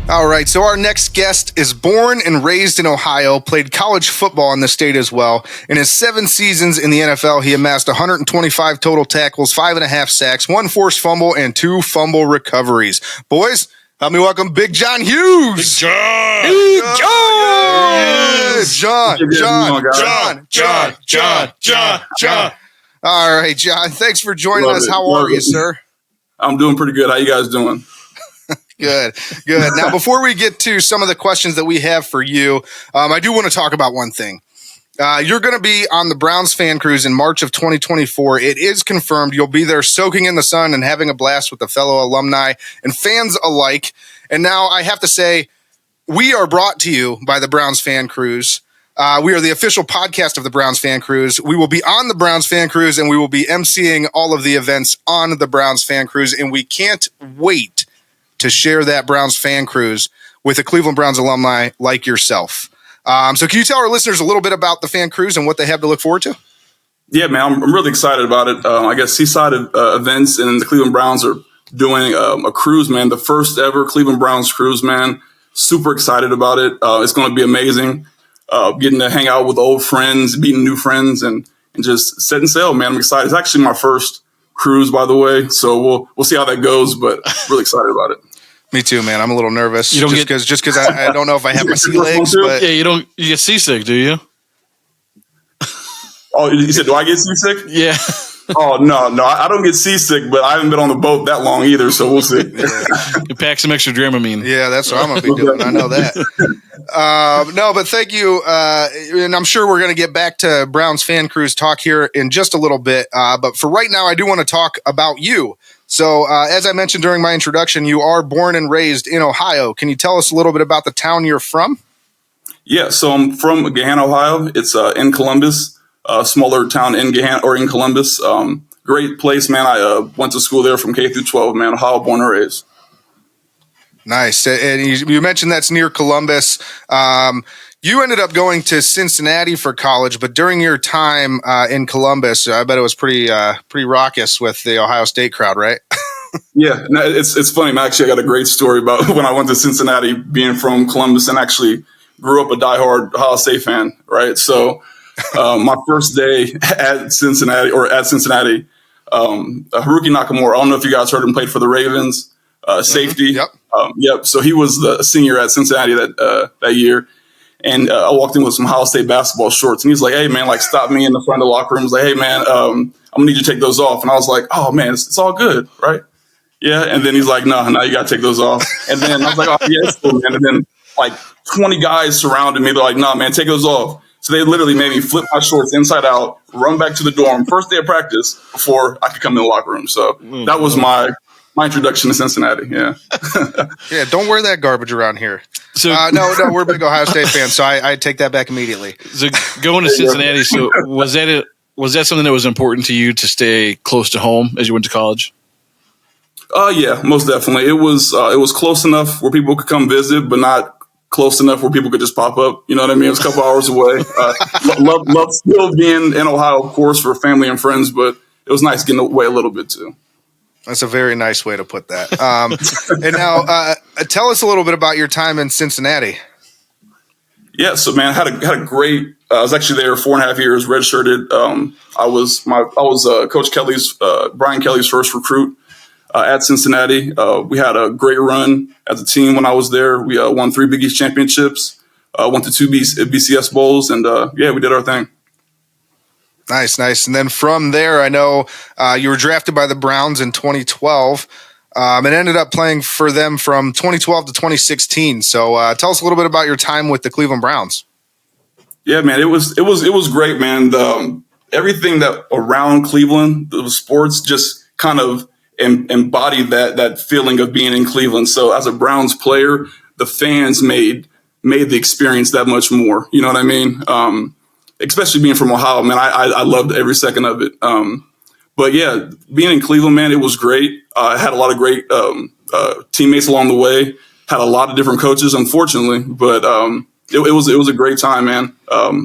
All right, so our next guest is born and raised in Ohio, played college football in the state as well. In his 7 seasons in the NFL, he amassed 125 total tackles, 5.5 sacks, 1 forced fumble, and 2 fumble recoveries. Boys, help me welcome Big John Hughes. Big John. Big John. All right, John, thanks for joining us. How are you, sir? I'm doing pretty good. How you guys doing? Good. Now, before we get to some of the questions that we have for you, I do want to talk about one thing. You're going to be on the Browns fan cruise in March of 2024. It is confirmed. You'll be there soaking in the sun and having a blast with the fellow alumni and fans alike. And now I have to say, we are brought to you by the Browns fan cruise. We are the official podcast of the Browns fan cruise. We will be on the Browns fan cruise, and we will be emceeing all of the events on the Browns fan cruise. And we can't wait to share that Browns fan cruise with a Cleveland Browns alumni like yourself. So can you tell our listeners a little bit about the fan cruise and what they have to look forward to? Yeah, man, I'm really excited about it. I guess Seaside Events and the Cleveland Browns are doing a cruise, man, the first ever Cleveland Browns cruise, man. Super excited about it. It's going to be amazing. Getting to hang out with old friends, meeting new friends, and just setting sail, man. I'm excited. It's actually my first cruise, by the way, so we'll see how that goes, but really excited about it. Me too, man. I'm a little nervous just because I don't know if I have my sea legs. But yeah, you get seasick, do you? Oh, you said, do I get seasick? Yeah. Oh, no, I don't get seasick, but I haven't been on the boat that long either, so we'll see. You pack some extra Dramamine. Yeah, that's what I'm going to be doing. I know that. No, but thank you. And I'm sure we're going to get back to Browns fan cruise talk here in just a little bit. But for right now, I do want to talk about you. So as I mentioned during my introduction, you are born and raised in Ohio. Can you tell us a little bit about the town you're from? Yeah, so I'm from Gahanna, Ohio. It's in Columbus, a smaller town in Gahanna or in Columbus. Great place, man. I went to school there from K through 12, man. Ohio, born and raised. Nice. And you mentioned that's near Columbus. You ended up going to Cincinnati for college, but during your time in Columbus, I bet it was pretty raucous with the Ohio State crowd, right? Yeah, no, it's funny. Actually, I got a great story about when I went to Cincinnati, being from Columbus, and actually grew up a diehard Ohio State fan, right? So my first day at Cincinnati, Haruki Nakamura, I don't know if you guys heard him, played for the Ravens, safety. Yep. So he was the senior at Cincinnati that year. And I walked in with some Ohio State basketball shorts, and he's like, "Hey, man, like, stop me in the front of the locker room." He's like, "Hey, man, I'm gonna need you to take those off." And I was like, "Oh, man, it's all good, right?" Yeah. And then he's like, "No, you got to take those off." And then I was like, "Oh, yeah, it's cool, man." And then like 20 guys surrounded me. They're like, "No, man, take those off." So they literally made me flip my shorts inside out, run back to the dorm, first day of practice, before I could come in the locker room. So that was my introduction to Cincinnati. Yeah. Yeah. Don't wear that garbage around here. So no, we're big Ohio State fans, so I take that back immediately. So going to Cincinnati, so was that something that was important to you to stay close to home as you went to college? Yeah, most definitely. It was close enough where people could come visit, but not close enough where people could just pop up. You know what I mean? It was a couple hours away. Love still being in Ohio, of course, for family and friends, but it was nice getting away a little bit too. That's a very nice way to put that. And now, tell us a little bit about your time in Cincinnati. Yeah, so man, I had a great. I was actually there 4.5 years, redshirted. I was Coach Kelly's, Brian Kelly's first recruit at Cincinnati. We had a great run as a team when I was there. We won 3 Big East championships, went to 2 BCS bowls, and we did our thing. Nice. And then from there, I know you were drafted by the Browns in 2012 and ended up playing for them from 2012 to 2016. So tell us a little bit about your time with the Cleveland Browns. Yeah, man, it was great, man. Everything that around Cleveland, the sports, just kind of embodied that feeling of being in Cleveland. So as a Browns player, the fans made the experience that much more. You know what I mean? Especially being from Ohio, man, I loved every second of it. But yeah, being in Cleveland, man, it was great. I had a lot of great teammates along the way. Had a lot of different coaches, unfortunately, but it was a great time, man.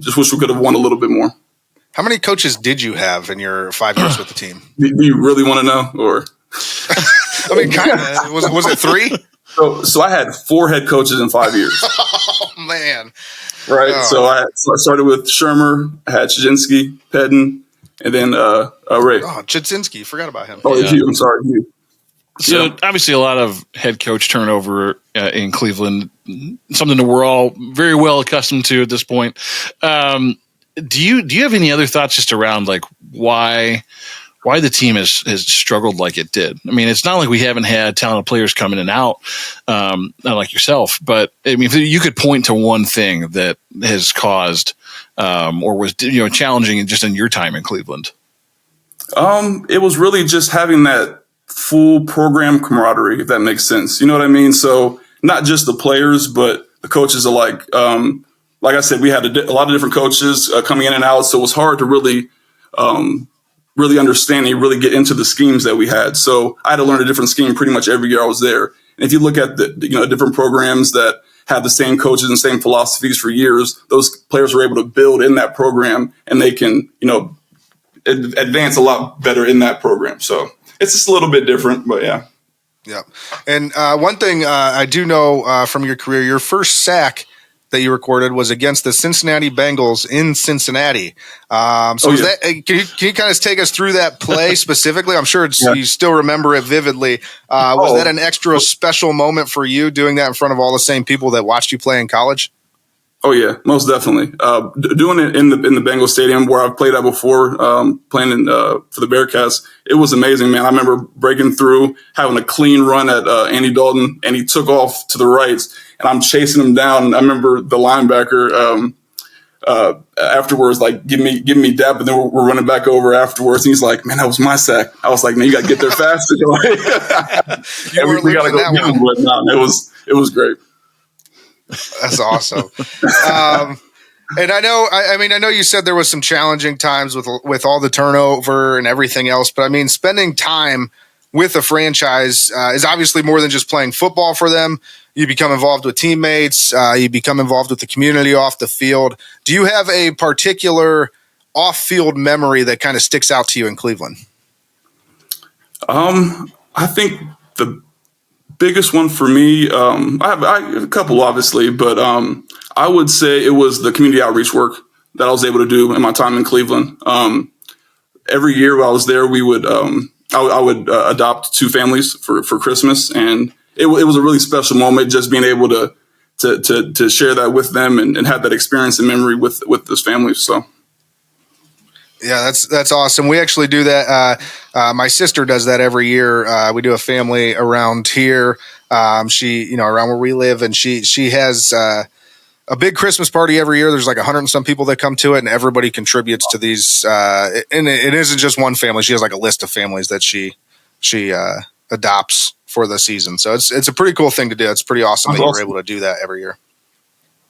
Just wish we could have won a little bit more. How many coaches did you have in your 5 years with the team? Do you really want to know, or? I mean, kind of. Was it 3? So I had 4 head coaches in 5 years. Oh man! Right. Oh. So I started with Shermer, I had Chajinski, Pedden, and then Ray. Oh, Chudzinski, forgot about him. Oh, Hugh, I'm sorry, Hugh. So obviously a lot of head coach turnover in Cleveland, something that we're all very well accustomed to at this point. Do you have any other thoughts just around like why the team has struggled like it did? I mean, it's not like we haven't had talented players come in and out, not like yourself, but I mean, if you could point to one thing that has caused or was challenging just in your time in Cleveland. It was really just having that full program camaraderie, if that makes sense. You know what I mean? So not just the players, but the coaches alike. Like I said, we had a lot of different coaches coming in and out, so it was hard to really understand and really get into the schemes that we had. So I had to learn a different scheme pretty much every year I was there. And if you look at the different programs that have the same coaches and same philosophies for years, those players were able to build in that program, and they can advance a lot better in that program. So it's just a little bit different, but yeah. Yeah. And one thing I do know from your career, your first sack that you recorded was against the Cincinnati Bengals in Cincinnati. Can you kind of take us through that play specifically? I'm sure you still remember it vividly. Was that an extra special moment for you doing that in front of all the same people that watched you play in college? Oh yeah, most definitely. Doing it in the Bengals stadium where I've played at before, playing for the Bearcats, it was amazing, man. I remember breaking through, having a clean run at Andy Dalton, and he took off to the right, and I'm chasing him down. I remember the linebacker afterwards, like give me dap, and then we're running back over afterwards, and he's like, "Man, that was my sack." I was like, "Man, you got to get there faster." You were we got to go get him, but no, it was great. That's awesome. And I know you said there was some challenging times with all the turnover and everything else, but I mean, spending time with a franchise is obviously more than just playing football for them. You become involved with teammates. You become involved with the community off the field. Do you have a particular off-field memory that kind of sticks out to you in Cleveland? I think the biggest one for me, I have a couple, obviously, but I would say it was the community outreach work that I was able to do in my time in Cleveland. Every year while I was there, we would I would adopt 2 families for Christmas, and it was a really special moment just being able to share that with them and have that experience and memory with this family. So. Yeah, that's awesome. We actually do that. My sister does that every year. We do a family around here. She, around where we live, and she has a big Christmas party every year. There's like 100 and some people that come to it, and everybody contributes to these. And it isn't just one family. She has like a list of families that she adopts for the season. So it's a pretty cool thing to do. It's pretty awesome that you're able to do that every year.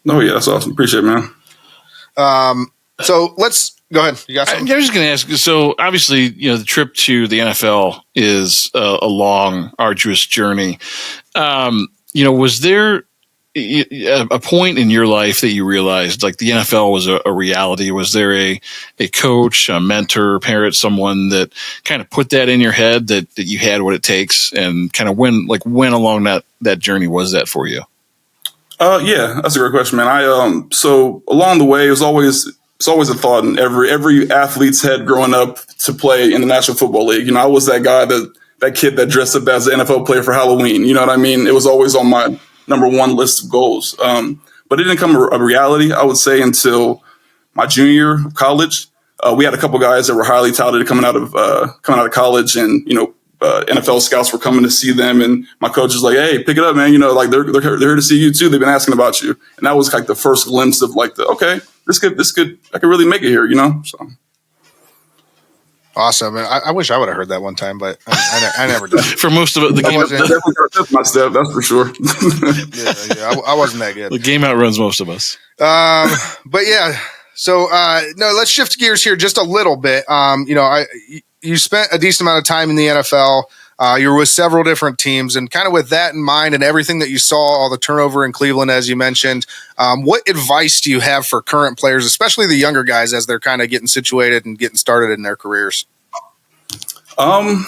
Oh yeah, that's awesome. Appreciate it, man. So let's. Go ahead. You got something? I was just going to ask. So obviously, the trip to the NFL is a long, arduous journey. Was there a point in your life that you realized like the NFL was a reality? Was there a coach, a mentor, parent, someone that kind of put that in your head that you had what it takes, and kind of when along that journey was that for you? Yeah, that's a great question, man. So along the way, it's always a thought in every athlete's head growing up to play in the National Football League. I was that guy, that kid that dressed up as an NFL player for Halloween. You know what I mean? It was always on my number one list of goals. But it didn't come a reality, I would say, until my junior year of college. We had a couple guys that were highly touted coming out of college, and NFL scouts were coming to see them, and my coach was like, "Hey, pick it up, man. They're here to see you too. They've been asking about you." And that was like the first glimpse of like okay, this could I could really make it here, So awesome. I wish I would have heard that one time, but I never did. For most of it, the game that's my step, that's for sure. I wasn't that good. The game outruns most of us. But yeah. So no, let's shift gears here just a little bit. You spent a decent amount of time in the NFL. You were with several different teams, and kind of with that in mind and everything that you saw, all the turnover in Cleveland, as you mentioned, what advice do you have for current players, especially the younger guys, as they're kind of getting situated and getting started in their careers? I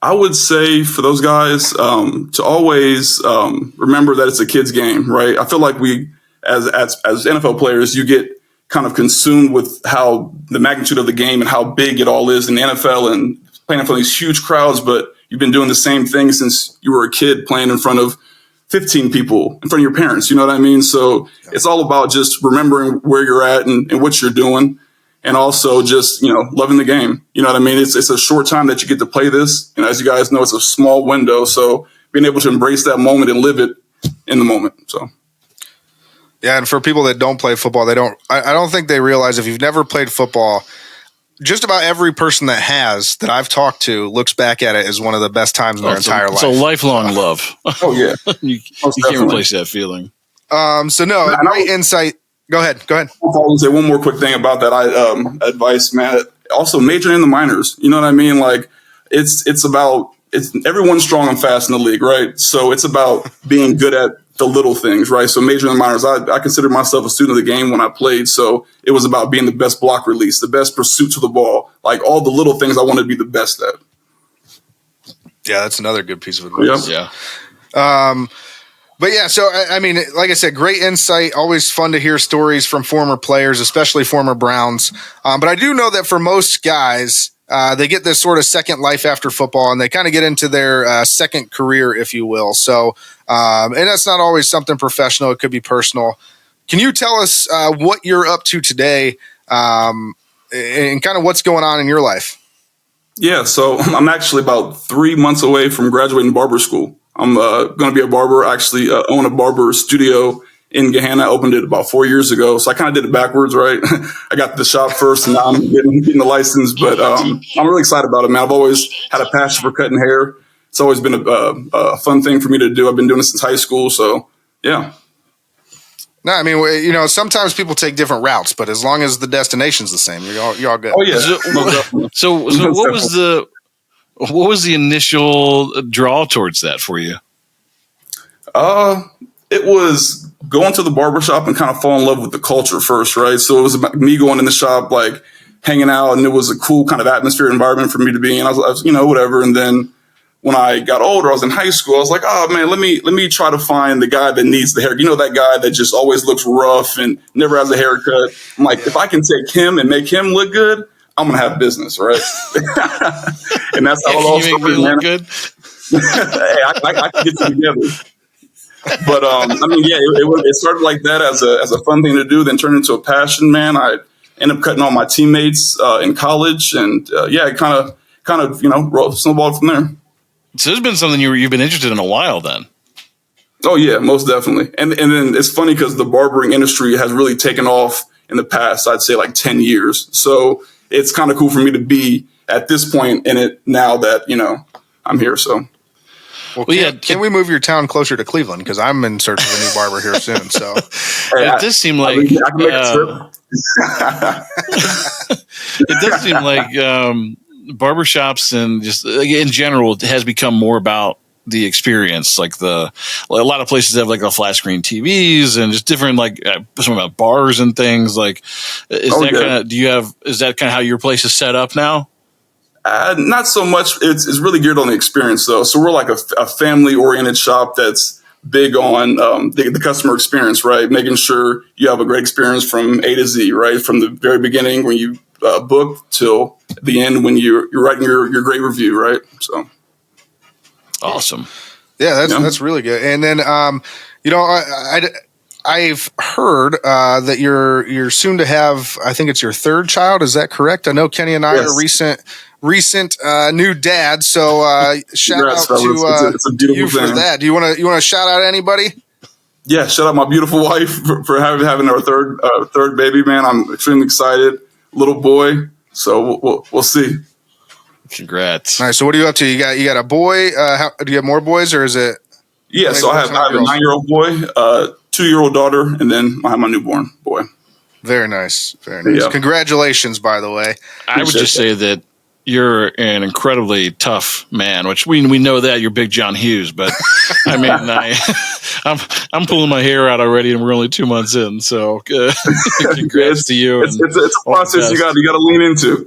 I would say for those guys to always remember that it's a kid's game, right? I feel like we, as NFL players, you get kind of consumed with how the magnitude of the game and how big it all is in the NFL and playing in front of these huge crowds. But you've been doing the same thing since you were a kid, playing in front of 15 people, in front of your parents. You know what I mean? So it's all about just remembering where you're at and what you're doing. And also just, loving the game. You know what I mean? It's a short time that you get to play this. And as you guys know, it's a small window. So being able to embrace that moment and live it in the moment. So. Yeah. And for people that don't play football, I don't think they realize if you've never played football, just about every person that I've talked to looks back at it as one of the best times in their entire life. It's a lifelong love. Oh yeah. you can't replace that feeling. Great insight. Go ahead. I'll say one more quick thing about that. Advice, man. Also, majoring in the minors. You know what I mean? Like, it's everyone's strong and fast in the league, right? So it's about being good at the little things, right? So majoring in the minors. I consider myself a student of the game when I played. So it was about being the best block release, the best pursuit to the ball, like all the little things I wanted to be the best at. Yeah, that's another good piece of advice. Yep. Yeah. But yeah, so I mean, like I said, great insight. Always fun to hear stories from former players, especially former Browns. But I do know that for most guys, they get this sort of second life after football, and they kind of get into their second career, if you will. So, and that's not always something professional; it could be personal. Can you tell us what you're up to today, and kind of what's going on in your life? Yeah, so I'm actually about 3 months away from graduating barber school. I'm going to be a barber. I actually own a barber studio in Gahanna. I opened it about 4 years ago. So I kind of did it backwards, right? I got the shop first and now I'm getting the license. But I'm really excited about it, man. I've always had a passion for cutting hair. It's always been a fun thing for me to do. I've been doing it since high school. So, yeah. No, I mean, sometimes people take different routes, but as long as the destination's the same, you're all good. Oh, yeah. So what was the initial draw towards that for you? It was going to the barbershop and kind of fall in love with the culture first, right? So it was about me going in the shop, like hanging out, and it was a cool kind of atmosphere environment for me to be in. I was whatever. And then when I got older, I was in high school. I was like, oh man, let me try to find the guy that needs the hair. You know, that guy that just always looks rough and never has a haircut. I'm like, if I can take him and make him look good, I'm gonna have business, right? And that's how it all started, man. Good? Hey, I can get you together. But it started like that as a fun thing to do, then turned into a passion, man. I ended up cutting all my teammates in college, and it kind of snowballed from there. So this has been something you've been interested in a while, then. Oh yeah, most definitely. And then it's funny because the barbering industry has really taken off in the past, I'd say like 10 years. So it's kind of cool for me to be at this point in it now that, I'm here. So. Well, can we move your town closer to Cleveland? Because I'm in search of a new barber here soon. So it does seem like it does seem like barbershops and just in general has become more about the experience. Like a lot of places have like a flat screen TVs and just different some about bars and things. Like, is that kind of how your place is set up now? Not so much. It's really geared on the experience, though. So we're like a family-oriented shop that's big on the customer experience, right? Making sure you have a great experience from A to Z, right? From the very beginning when you book till the end when you're writing your great review, right? So awesome. Yeah, that's really good. And then I've heard that you're soon to have, I think it's your third child. Is that correct? I know Kenny and I are recent new dads. So shout out to it's a beautiful you for thing. that. Do you want to shout out anybody? Yeah, shout out my beautiful wife for having our third baby, man. I'm extremely excited. Little boy. So we'll see. Congrats. All right. So what are you up to? You got a boy? Do you have more boys, or is it? Yeah. So I have a 9-year-old boy, 2-year-old daughter, and then I have my newborn boy. Very nice. Very nice. Yeah. Congratulations, by the way. I would just say that you're an incredibly tough man, which we know that you're big John Hughes, but I mean, I'm pulling my hair out already, and we're only 2 months in. So, congrats to you. It's a process you got to lean into.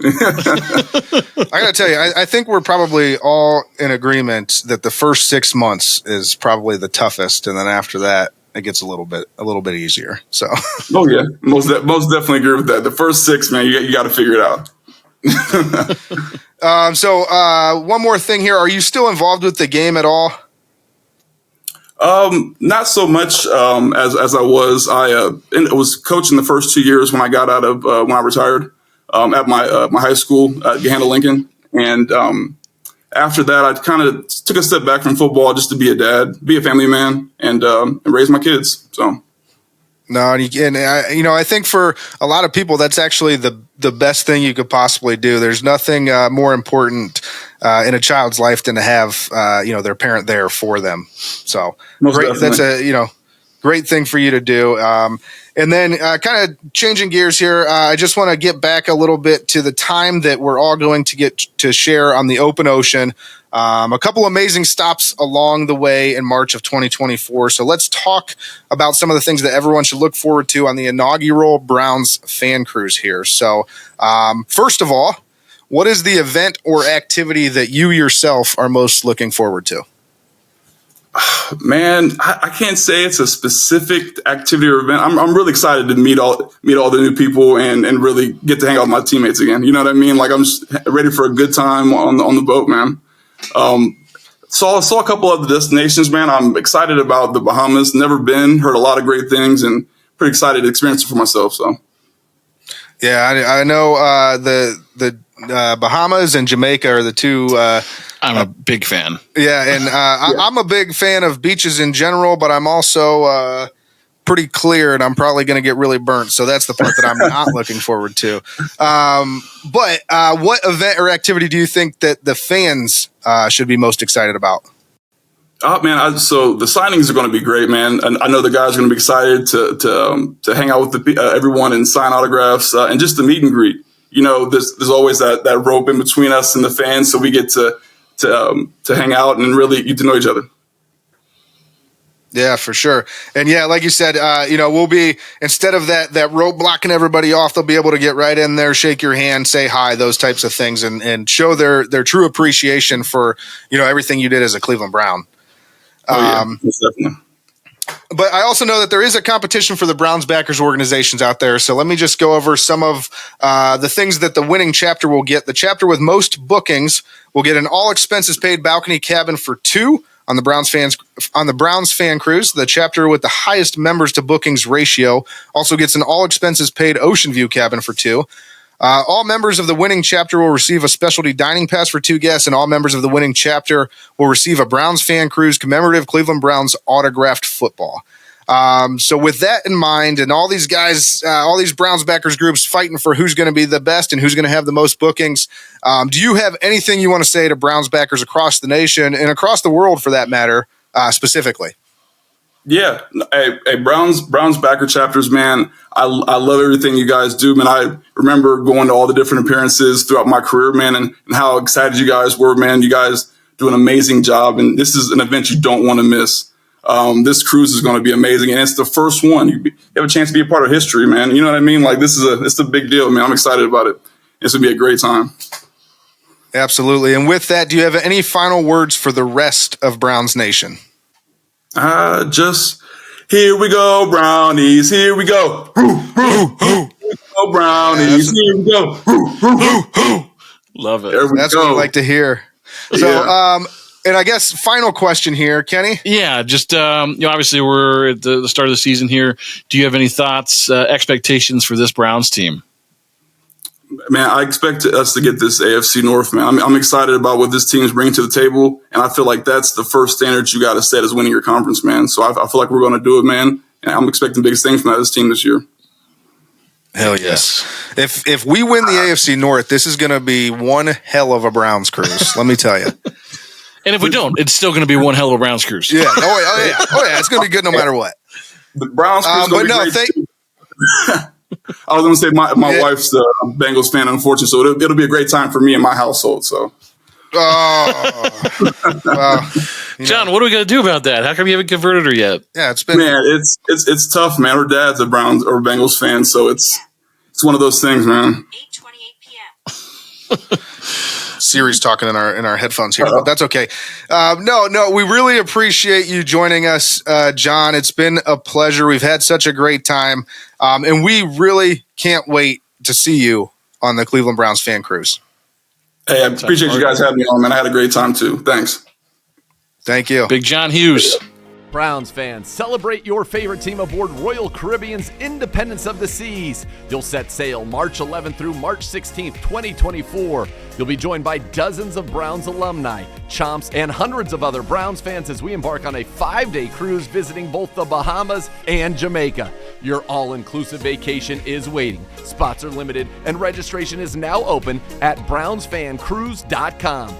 I got to tell you, I think we're probably all in agreement that the first 6 months is probably the toughest, and then after that, it gets a little bit easier. So, oh yeah, most definitely agree with that. The first 6, man, you got to figure it out. One more thing here. Are you still involved with the game at all? Not so much as I was. I was coaching the first 2 years when I got out of when I retired at my high school at Gahanna Lincoln, and after that, I kind of took a step back from football just to be a dad, be a family man, and raise my kids. So. No, I think for a lot of people, that's actually the best thing you could possibly do. There's nothing more important in a child's life than to have their parent there for them. So that's a great thing for you to do. And then kind of changing gears here, I just want to get back a little bit to the time that we're all going to get to share on the open ocean. A couple amazing stops along the way in March of 2024. So let's talk about some of the things that everyone should look forward to on the inaugural Browns fan cruise here. So first of all, what is the event or activity that you yourself are most looking forward to? Man, I can't say it's a specific activity or event. I'm really excited to meet all the new people and really get to hang out with my teammates again. You know what I mean? Like, I'm just ready for a good time on the boat, man. Saw a couple of the destinations, man. I'm excited about the Bahamas. Never been, heard a lot of great things, and pretty excited to experience it for myself. So, yeah, I know the Bahamas and Jamaica are the two. I'm a big fan. Yeah, and I'm a big fan of beaches in general, but I'm also pretty clear, and I'm probably going to get really burnt. So that's the part that I'm not looking forward to. But what event or activity do you think that the fans should be most excited about? Oh man, so the signings are going to be great, man. And I know the guys are going to be excited to hang out with everyone and sign autographs and just the meet and greet. You know, there's always that rope in between us and the fans, so we get to hang out and really get to know each other. Yeah, for sure. And yeah, like you said, we'll be, instead of that rope blocking everybody off, they'll be able to get right in there, shake your hand, say hi, those types of things, and show their true appreciation for, everything you did as a Cleveland Brown. Most definitely. But I also know that there is a competition for the Browns backers organizations out there. So let me just go over some of the things that the winning chapter will get. The chapter with most bookings will get an all expenses paid balcony cabin for 2 on the Browns fan cruise. The chapter with the highest members to bookings ratio also gets an all expenses paid ocean view cabin for 2. All members of the winning chapter will receive a specialty dining pass for 2 guests, and all members of the winning chapter will receive a Browns fan cruise commemorative Cleveland Browns autographed football. So with that in mind, and all these guys, all these Browns backers groups fighting for who's going to be the best and who's going to have the most bookings, do you have anything you want to say to Browns backers across the nation and across the world for that matter, specifically? Yeah, hey, Browns backer chapters, man. I love everything you guys do, man. I remember going to all the different appearances throughout my career, man, and how excited you guys were, man. You guys do an amazing job, and this is an event you don't want to miss. This cruise is going to be amazing, and it's the first one. You have a chance to be a part of history, man. You know what I mean? Like, it's a big deal, man. I'm excited about it. It's going to be a great time. Absolutely. And with that, do you have any final words for the rest of Browns Nation? Just here we go, Brownies. Here we go. Go, Brownies. Here we go. Love it. That's what I like to hear. So, yeah. And I guess final question here, Kenny. Yeah, just obviously we're at the start of the season here. Do you have any thoughts, expectations for this Browns team? Man, I expect us to get this AFC North, man. I'm excited about what this team is bringing to the table, and I feel like that's the first standard you got to set is winning your conference, man. So I feel like we're going to do it, man, and I'm expecting big things from this team this year. Hell yes. If we win the AFC North, this is going to be one hell of a Browns cruise, let me tell you. And if we don't, it's still going to be one hell of a Browns cruise. Yeah. Oh yeah. It's going to be good no matter what. The Browns cruise is going to be great too. I was going to say my wife's a Bengals fan, unfortunately, so it'll be a great time for me and my household. So, well, John, what are we going to do about that? How come you haven't converted her yet? Yeah, it's been it's tough, man. Her dad's a Browns or Bengals fan, so it's one of those things, man. 8:28 p.m. Siri's talking in our headphones here, but that's okay. No, we really appreciate you joining us, John. It's been a pleasure. We've had such a great time, and we really can't wait to see you on the Cleveland Browns fan cruise. Hey, I appreciate you guys having me on, man. I had a great time too. Thanks. Thank you. Big John Hughes. Browns fans, celebrate your favorite team aboard Royal Caribbean's Independence of the Seas. You'll set sail March 11th through March 16th, 2024. You'll be joined by dozens of Browns alumni, chomps, and hundreds of other Browns fans as we embark on a 5-day cruise visiting both the Bahamas and Jamaica. Your all-inclusive vacation is waiting. Spots are limited, and registration is now open at brownsfancruise.com.